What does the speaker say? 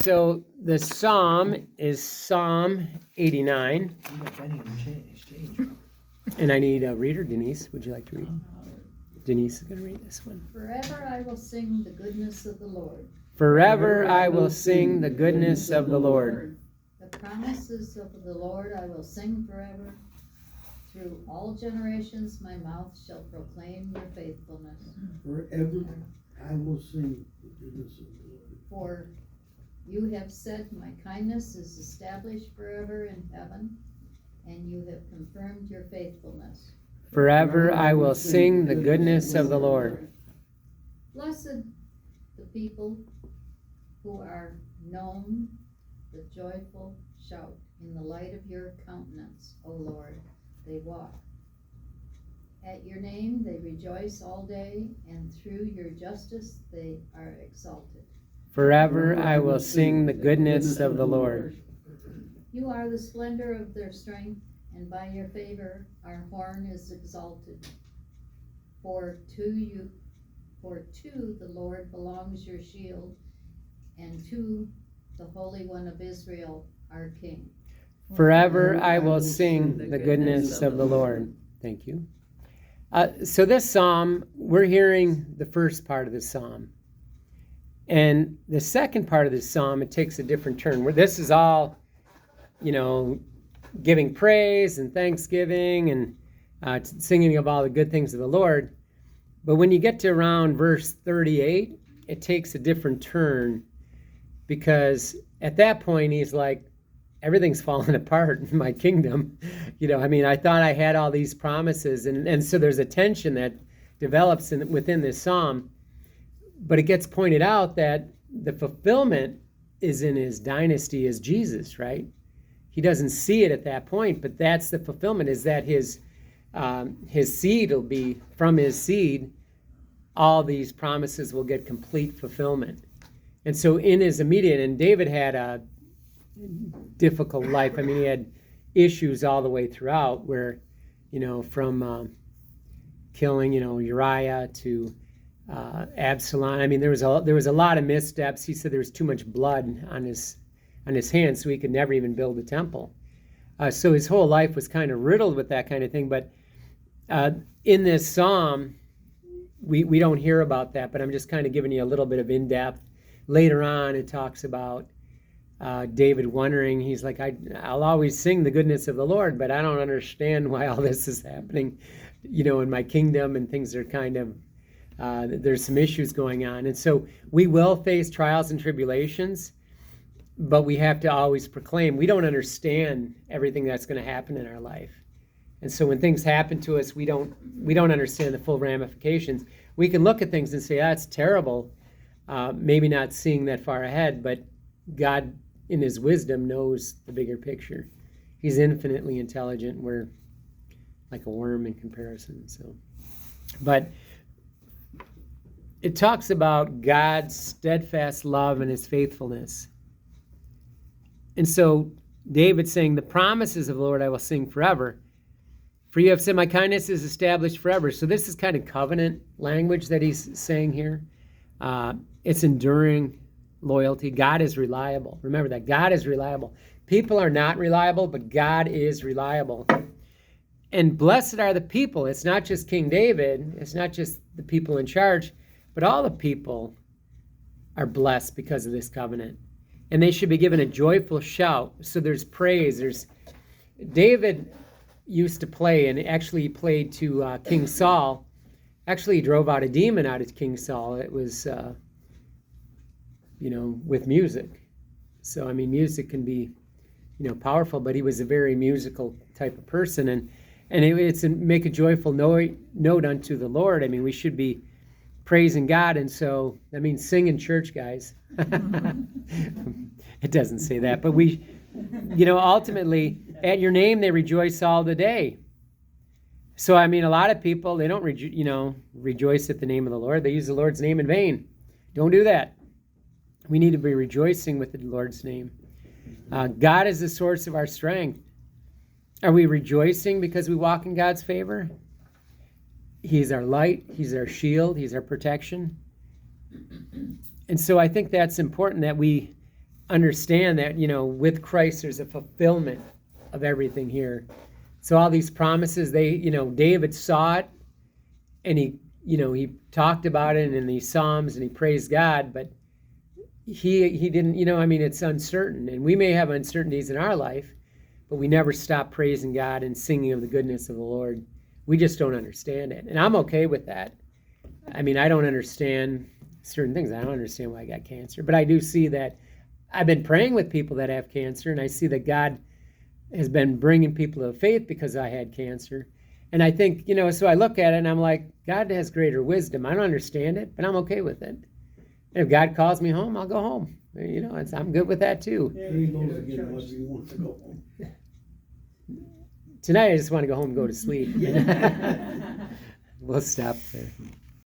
so the psalm is Psalm 89. And I need a reader. Denise, would you like to read? Denise is going to read this one. Forever I will sing the goodness of the Lord. Forever I will sing the goodness of the Lord. The promises of the Lord I will sing forever. Through all generations my mouth shall proclaim your faithfulness. Forever I will sing the goodness of the Lord. For you have said, my kindness is established forever in heaven, and you have confirmed your faithfulness. Forever I will sing the goodness of the Lord. Blessed the people who are known the joyful shout in the light of your countenance, O Lord, they walk. At your name they rejoice all day, and through your justice they are exalted. Forever I will sing the goodness of the Lord. You are the splendor of their strength, and by your favor our horn is exalted. For to the Lord belongs your shield, and to the Holy One of Israel, our King. Forever I will sing the goodness of the Lord. Thank you. So this psalm, we're hearing the first part of the psalm. And the second part of the psalm, it takes a different turn. Where this is all, giving praise and thanksgiving and singing of all the good things of the Lord. But when you get to around verse 38, it takes a different turn, because at that point he's like, everything's falling apart in my kingdom. I thought I had all these promises. And so there's a tension that develops within this psalm. But it gets pointed out that the fulfillment is in his dynasty as Jesus, right? He doesn't see it at that point, but that's the fulfillment, is that his seed will be, from his seed, all these promises will get complete fulfillment. And so in his immediate, and David had a difficult life. He had issues all the way throughout where, from killing, Uriah to Absalom. There was a lot of missteps. He said there was too much blood on his hands, so he could never even build a temple. So his whole life was kind of riddled with that kind of thing. But in this psalm, we don't hear about that, but I'm just kind of giving you a little bit of in-depth. Later on, it talks about David wondering, he's like, I'll always sing the goodness of the Lord, but I don't understand why all this is happening, in my kingdom, and things are kind of, there's some issues going on. And so we will face trials and tribulations, but we have to always proclaim. We don't understand everything that's going to happen in our life. And so when things happen to us, we don't understand the full ramifications. We can look at things and say, that's terrible, maybe not seeing that far ahead, but God, in his wisdom, knows the bigger picture. He's infinitely intelligent. We're like a worm in comparison. But it talks about God's steadfast love and his faithfulness. And so David's saying, the promises of the Lord I will sing forever. For you have said, my kindness is established forever. So this is kind of covenant language that he's saying here. It's enduring loyalty. God is reliable. Remember that. God is reliable. People are not reliable, but God is reliable. And blessed are the people. It's not just King David. It's not just the people in charge, but all the people are blessed because of this covenant. And they should be given a joyful shout. So there's praise. David used to play, and actually he played to King Saul. Actually, he drove out a demon out of King Saul. It was with music. So, music can be, powerful, but he was a very musical type of person. And it's make a joyful note unto the Lord. We should be praising God. And so, that means sing in church, guys. It doesn't say that, but we, ultimately, at your name, they rejoice all the day. So, a lot of people, they don't, rejoice at the name of the Lord. They use the Lord's name in vain. Don't do that. We need to be rejoicing with the Lord's name. God is the source of our strength. Are we rejoicing because we walk in God's favor? He's our light. He's our shield. He's our protection. And so I think that's important, that we understand that, with Christ there's a fulfillment of everything here. So all these promises, David saw it, and he talked about it in these Psalms, and he praised God, but he didn't, it's uncertain, and we may have uncertainties in our life, but we never stop praising God and singing of the goodness of the Lord. We just don't understand it, and I'm okay with that. I don't understand certain things. I don't understand why I got cancer, but I do see that I've been praying with people that have cancer, and I see that God has been bringing people to faith because I had cancer. And I think, so I look at it and I'm like, God has greater wisdom. I don't understand it, but I'm okay with it. And if God calls me home, I'll go home. I'm good with that too. He knows again whether you want to go home. Tonight I just want to go home and go to sleep. We'll stop there.